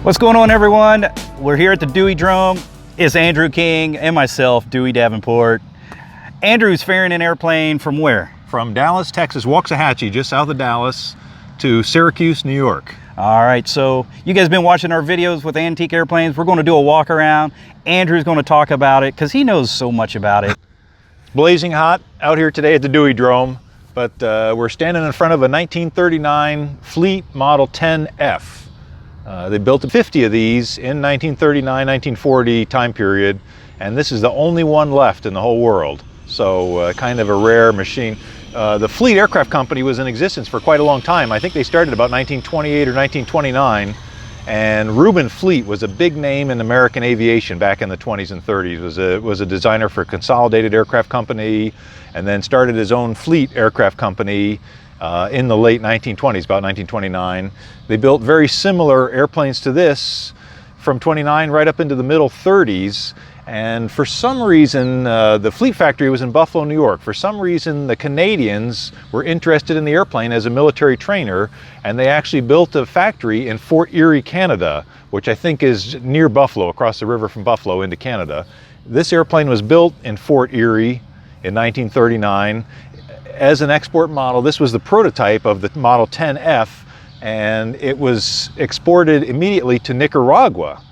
What's going on, everyone? We're here at the Dewey Drome. It's Andrew King and myself, Dewey Davenport. Andrew's ferrying an airplane from where? From Dallas, Texas, Waxahachie, just south of Dallas, to Syracuse, New York. All right, so you guys been watching our videos with antique airplanes. We're going to do a walk around. Andrew's going to talk about it because he knows so much about it. Blazing hot out here today at the Dewey Drome, but we're standing in front of a 1939 Fleet Model 10F. They built 50 of these in 1939-1940 time period, and this is the only one left in the whole world. So kind of a rare machine. The Fleet Aircraft Company was in existence for quite a long time. I think they started about 1928 or 1929, and Reuben Fleet was a big name in American aviation back in the 20s and 30s. Was a designer for Consolidated Aircraft Company, and then started his own Fleet Aircraft Company in the late 1920s, about 1929. They built very similar airplanes to this from 29 right up into the middle 30s. And for some reason, the Fleet factory was in Buffalo, New York. For some reason, the Canadians were interested in the airplane as a military trainer, and they actually built a factory in Fort Erie, Canada, which I think is near Buffalo, across the river from Buffalo into Canada. This airplane was built in Fort Erie in 1939 as an export model. This was the prototype of the Model 10F, and it was exported immediately to Nicaragua.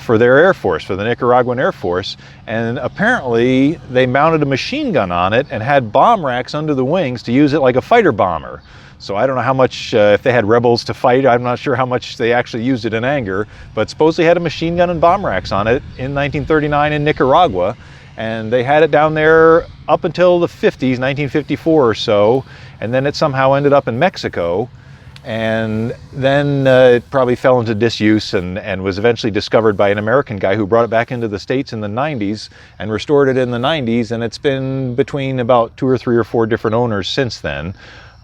For their Air Force, for the Nicaraguan Air Force, and apparently they mounted a machine gun on it and had bomb racks under the wings to use it like a fighter bomber. So I don't know how much, if they had rebels to fight, I'm not sure how much they actually used it in anger, but supposedly had a machine gun and bomb racks on it in 1939 in Nicaragua, and they had it down there up until the 50s, 1954 or so, and then it somehow ended up in Mexico. And then it probably fell into disuse and was eventually discovered by an American guy who brought it back into the States in the 90s and restored it in the 90s, and it's been between about 2 or 3 or 4 different owners since then.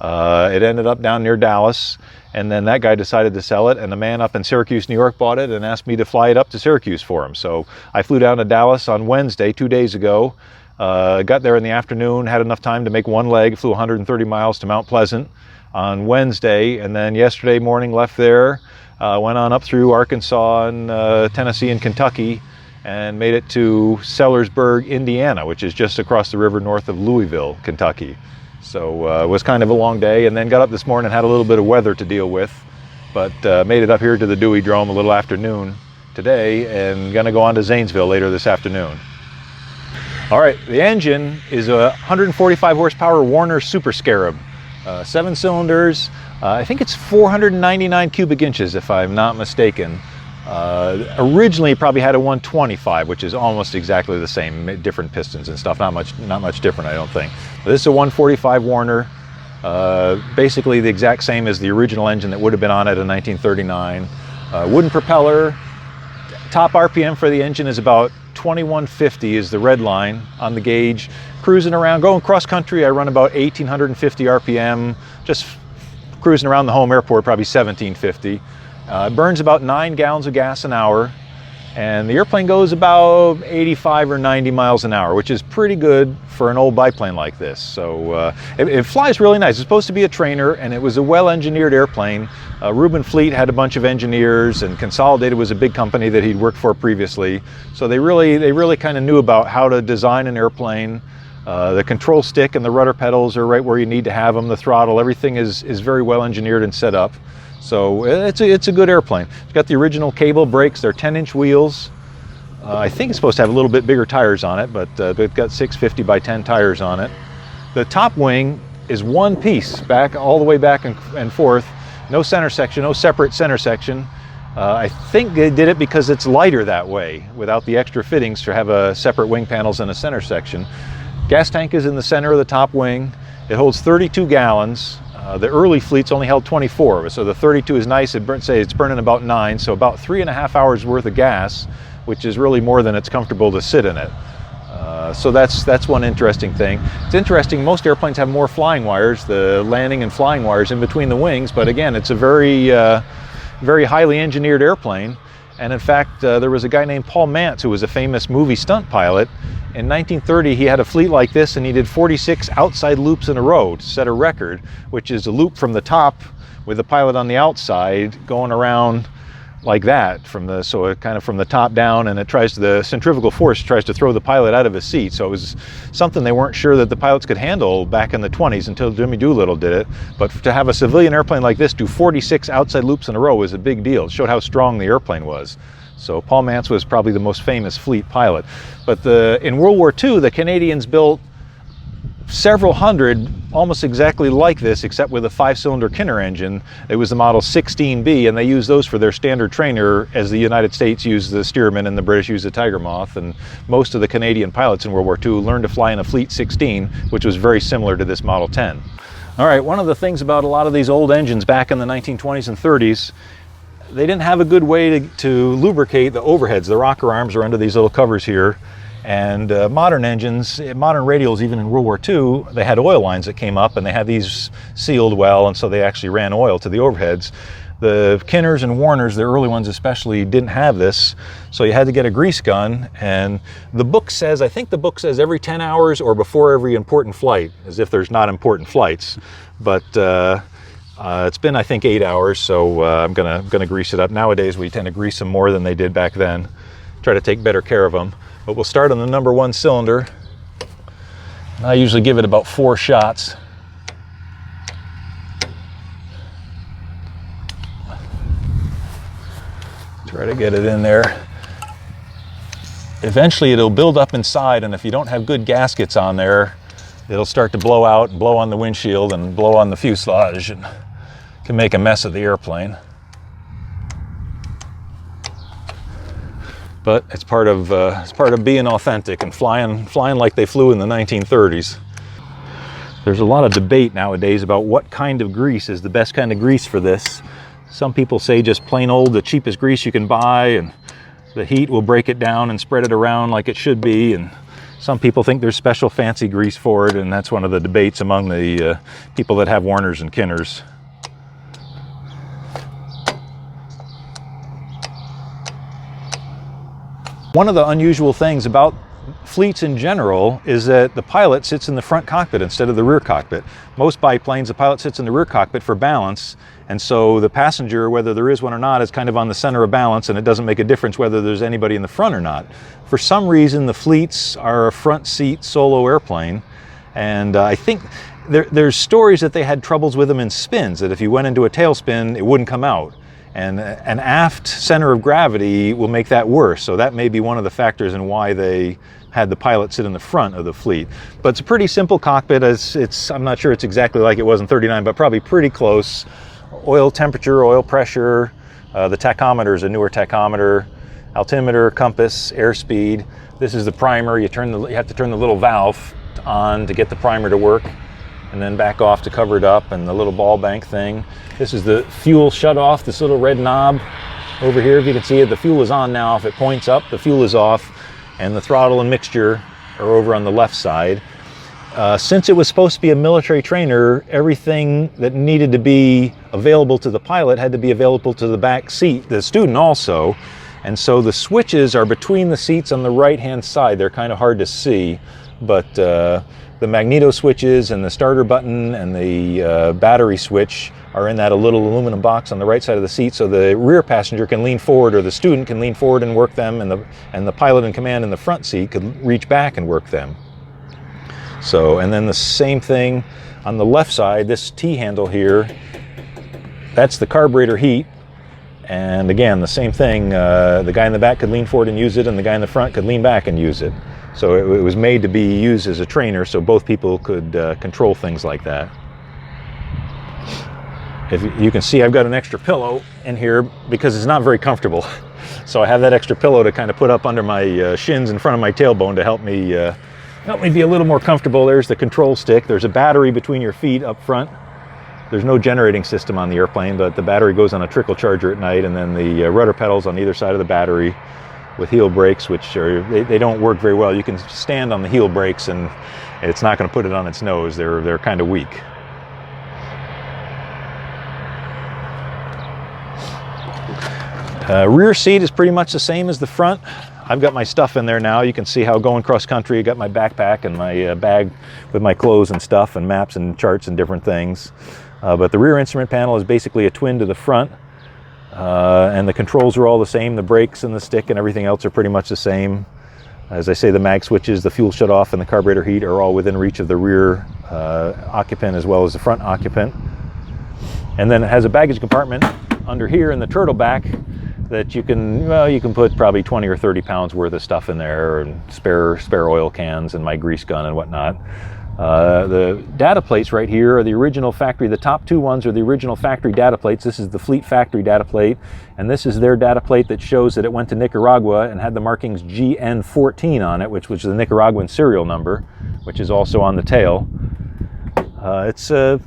It ended up down near Dallas, and then that guy decided to sell it, and the man up in Syracuse, New York bought it and asked me to fly it up to Syracuse for him. So I flew down to Dallas on Wednesday, 2 days ago, got there in the afternoon, had enough time to make one leg, flew 130 miles to Mount Pleasant on Wednesday, and then yesterday morning left there, went on up through Arkansas and Tennessee and Kentucky, and made it to Sellersburg, Indiana, which is just across the river north of Louisville, Kentucky. So it was kind of a long day, and then got up this morning, had a little bit of weather to deal with, but made it up here to the Dewey Drome a little after noon today, and gonna go on to Zanesville later this afternoon. All right, the engine is a 145 horsepower Warner Super Scarab. 7 cylinders, I think it's 499 cubic inches if I'm not mistaken. Originally probably had a 125, which is almost exactly the same, different pistons and stuff, not much different I don't think. But this is a 145 Warner, basically the exact same as the original engine that would have been on it in 1939. Wooden propeller, top RPM for the engine is about 2150 is the red line on the gauge. Cruising around, going cross country, I run about 1850 RPM, just cruising around the home airport, probably 1750. It burns about 9 gallons of gas an hour, and the airplane goes about 85 or 90 miles an hour, which is pretty good for an old biplane like this. So it flies really nice. It's supposed to be a trainer, and it was a well-engineered airplane. Reuben Fleet had a bunch of engineers, and Consolidated was a big company that he'd worked for previously. So they really kind of knew about how to design an airplane. The control stick and the rudder pedals are right where you need to have them. The throttle, everything is very well engineered and set up. So it's a good airplane. It's got the original cable brakes. They're 10-inch wheels. I think it's supposed to have a little bit bigger tires on it, but they've got 650 by 10 tires on it. The top wing is one piece, all the way back and forth. No center section, no separate center section. I think they did it because it's lighter that way, without the extra fittings to have a separate wing panels and a center section. Gas tank is in the center of the top wing. It holds 32 gallons. The early fleets only held 24, so the 32 is nice. It's burning about 9, so about 3.5 hours worth of gas, which is really more than it's comfortable to sit in it. So that's one interesting thing. It's interesting, most airplanes have more flying wires, the landing and flying wires in between the wings, but again, it's a very highly engineered airplane. And in fact, there was a guy named Paul Mantz who was a famous movie stunt pilot. In 1930, he had a fleet like this, and he did 46 outside loops in a row to set a record, which is a loop from the top with the pilot on the outside going around like that so it kind of from the top down, and the centrifugal force tries to throw the pilot out of his seat. So it was something they weren't sure that the pilots could handle back in the 20s until Jimmy Doolittle did it. But to have a civilian airplane like this do 46 outside loops in a row was a big deal. It showed how strong the airplane was. So Paul Mantz was probably the most famous fleet pilot. But in World War II, the Canadians built several hundred almost exactly like this, except with a 5-cylinder Kinner engine. It was the model 16B, and they used those for their standard trainer, as the United States used the Stearman and the British used the Tiger Moth. And most of the Canadian pilots in World War II learned to fly in a Fleet 16, which was very similar to this Model 10. All right, one of the things about a lot of these old engines back in the 1920s and 30s, they didn't have a good way to lubricate the overheads. The rocker arms are under these little covers here. And modern engines, modern radials, even in World War II, they had oil lines that came up, and they had these sealed well, and so they actually ran oil to the overheads. The Kinners and Warners, the early ones especially, didn't have this, so you had to get a grease gun. And the book says, I think the book says every 10 hours or before every important flight, as if there's not important flights. But it's been, I think, 8 hours, so I'm gonna grease it up. Nowadays, we tend to grease them more than they did back then. Try to take better care of them. But we'll start on the number 1 cylinder. I usually give it about 4 shots. Try to get it in there. Eventually it'll build up inside, and if you don't have good gaskets on there, it'll start to blow out and blow on the windshield and blow on the fuselage, and can make a mess of the airplane. But it's part of being authentic and flying like they flew in the 1930s. There's a lot of debate nowadays about what kind of grease is the best kind of grease for this. Some people say just plain old, the cheapest grease you can buy, and the heat will break it down and spread it around like it should be. And some people think there's special fancy grease for it, and that's one of the debates among the people that have Warners and Kinners. One of the unusual things about fleets in general is that the pilot sits in the front cockpit instead of the rear cockpit. Most biplanes, the pilot sits in the rear cockpit for balance, and so the passenger, whether there is one or not, is kind of on the center of balance, and it doesn't make a difference whether there's anybody in the front or not. For some reason, the fleets are a front seat solo airplane, and I think there's stories that they had troubles with them in spins, that if you went into a tailspin, it wouldn't come out. And an aft center of gravity will make that worse. So that may be one of the factors in why they had the pilot sit in the front of the fleet. But it's a pretty simple cockpit. I'm not sure it's exactly like it was in 39, but probably pretty close. Oil temperature, oil pressure, the tachometer is a newer tachometer, altimeter, compass, airspeed. This is the primer. You have to turn the little valve on to get the primer to work, and then back off to cover it up, and the little ball bank thing. This is the fuel shut off, this little red knob over here. If you can see it, the fuel is on now. If it points up, the fuel is off, and the throttle and mixture are over on the left side. Since it was supposed to be a military trainer, everything that needed to be available to the pilot had to be available to the back seat, the student also. And so the switches are between the seats on the right-hand side. They're kind of hard to see, but the magneto switches and the starter button and the battery switch are in that little aluminum box on the right side of the seat, so the rear passenger can lean forward, or the student can lean forward and work them, and the pilot in command in the front seat could reach back and work them. So, and then the same thing on the left side, this T-handle here, that's the carburetor heat. And again, the same thing, the guy in the back could lean forward and use it, and the guy in the front could lean back and use it. So it was made to be used as a trainer, so both people could control things like that. If you can see, I've got an extra pillow in here because it's not very comfortable. So I have that extra pillow to kind of put up under my shins in front of my tailbone to help me be a little more comfortable. There's the control stick. There's a battery between your feet up front. There's no generating system on the airplane, but the battery goes on a trickle charger at night, and then the rudder pedals on either side of the battery with heel brakes, which they don't work very well. You can stand on the heel brakes and it's not going to put it on its nose. They're kind of weak. Rear seat is pretty much the same as the front. I've got my stuff in there now. You can see how going cross country, I got my backpack and my bag with my clothes and stuff and maps and charts and different things. But the rear instrument panel is basically a twin to the front. And the controls are all the same. The brakes and the stick and everything else are pretty much the same. As I say, the mag switches, the fuel shutoff, and the carburetor heat are all within reach of the rear occupant as well as the front occupant. And then it has a baggage compartment under here in the turtle back that you can, well, you can put probably 20 or 30 pounds worth of stuff in there, and spare oil cans and my grease gun and whatnot. The data plates right here are the original factory. The top two ones are the original factory data plates. This is the Fleet factory data plate, and this is their data plate that shows that it went to Nicaragua and had the markings GN14 on it, which was the Nicaraguan serial number, which is also on the tail. It's a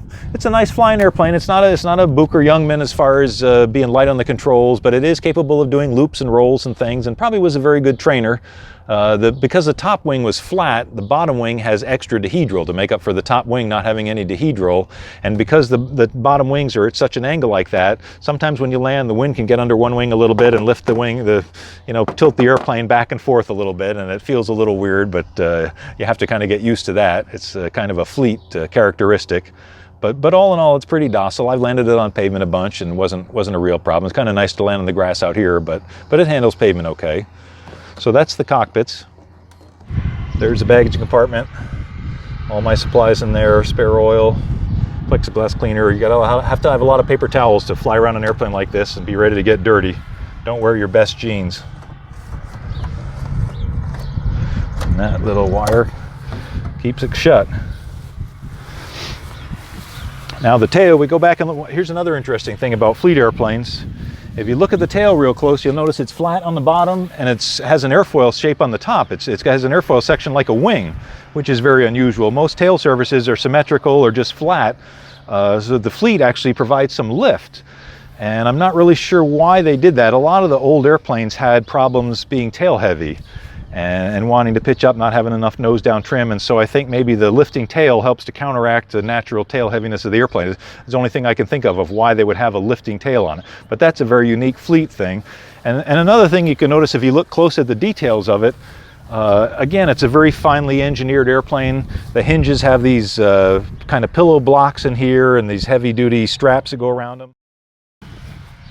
nice flying airplane. It's not a Bucher Youngman as far as being light on the controls, but it is capable of doing loops and rolls and things, and probably was a very good trainer. Because the top wing was flat, the bottom wing has extra dehedral to make up for the top wing not having any dehedral. And because the bottom wings are at such an angle like that, sometimes when you land, the wind can get under one wing a little bit and lift the wing, tilt the airplane back and forth a little bit, and it feels a little weird, but you have to kind of get used to that. It's kind of a Fleet characteristic. But all in all, it's pretty docile. I've landed it on pavement a bunch and wasn't a real problem. It's kind of nice to land on the grass out here, but it handles pavement okay. So that's the cockpits. There's the baggage compartment. All my supplies in there, spare oil, plexiglass cleaner. You have to have a lot of paper towels to fly around an airplane like this and be ready to get dirty. Don't wear your best jeans. And that little wire keeps it shut. Now the tail, we go back and look. Here's another interesting thing about Fleet airplanes. If you look at the tail real close, you'll notice it's flat on the bottom and it has an airfoil shape on the top. It has an airfoil section like a wing, which is very unusual. Most tail surfaces are symmetrical or just flat. So the Fleet actually provides some lift. And I'm not really sure why they did that. A lot of the old airplanes had problems being tail heavy and wanting to pitch up, not having enough nose down trim, and so I think maybe the lifting tail helps to counteract the natural tail heaviness of the airplane. It's the only thing I can think of why they would have a lifting tail on it. But that's a very unique Fleet thing. And another thing you can notice if you look close at the details of it, again, it's a very finely engineered airplane. The hinges have these kind of pillow blocks in here and these heavy-duty straps that go around them.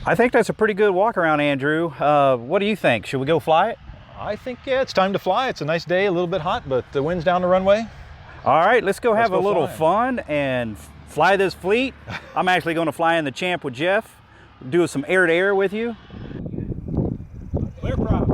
I think that's a pretty good walk around, Andrew. What do you think? Should we go fly it? I think, yeah, it's time to fly. It's a nice day, a little bit hot, but the wind's down the runway. All right, let's go have a little fun and fly this Fleet. I'm actually going to fly in the Champ with Jeff, do some air-to-air with you. Clear prop.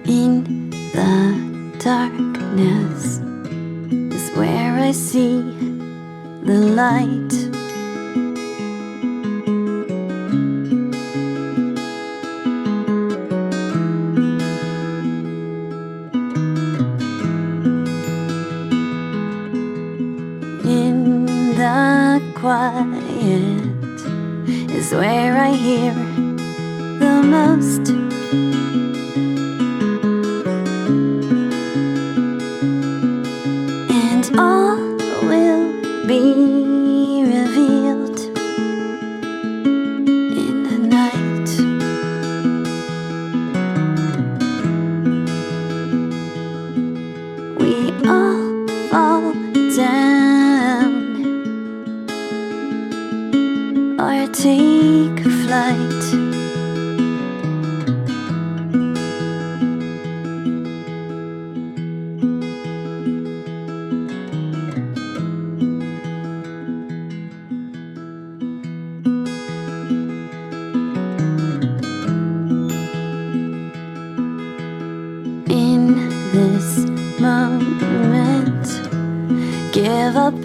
In the darkness is where I see the light. In the quiet is where I hear the most. And all will be revealed in the night. We all fall down or take flight.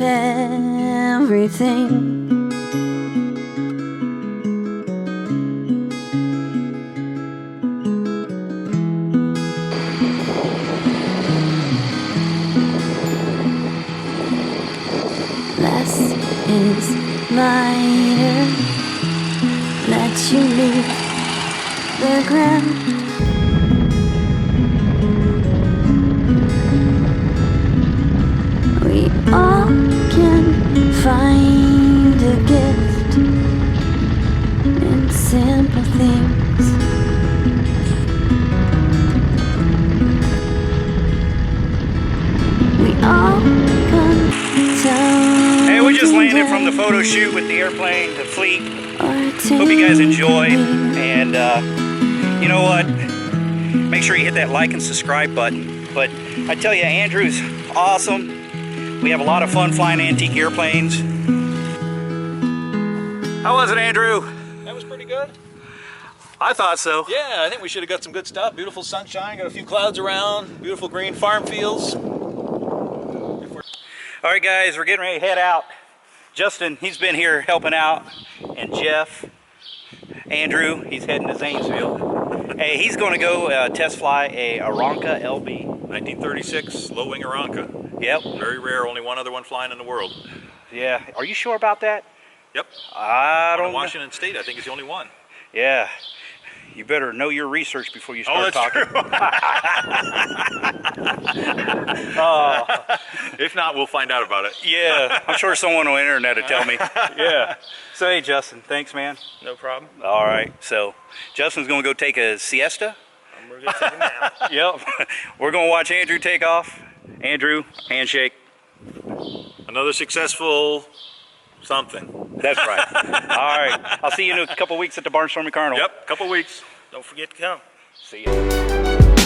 up everything. Less is lighter. Let you leave the ground. We all can find a gift in simple things. We all come down. Hey, we just landed from the photo shoot with the airplane, the fleet. Hope you guys enjoy, and you know what? Make sure you hit that like and subscribe button. But I tell you, Andrew's awesome. We have a lot of fun flying antique airplanes. How was it, Andrew? That was pretty good. I thought so. Yeah, I think we should have got some good stuff. Beautiful sunshine, got a few clouds around, beautiful green farm fields. All right, guys, we're getting ready to head out. Justin, he's been here helping out, and Jeff, Andrew, he's heading to Zanesville. Hey, he's going to go test fly a Aranca LB. 1936 low-wing Aranca. Yep. Very rare, only one other one flying in the world. Yeah. Are you sure about that? Yep. I don't know. Washington State, I think, is the only one. Yeah. You better know your research before you start talking. Oh. If not, we'll find out about it. Yeah, I'm sure someone on the internet will tell me. Yeah. So, hey, Justin, thanks, man. No problem. All right. So, Justin's going to go take a siesta. I'm going to go take a nap. Yep. We're going to watch Andrew take off. Andrew, handshake. Another successful something. That's right. All right. I'll see you in a couple weeks at the Barnstorming Carnival. Yep, couple weeks. Don't forget to come. See you.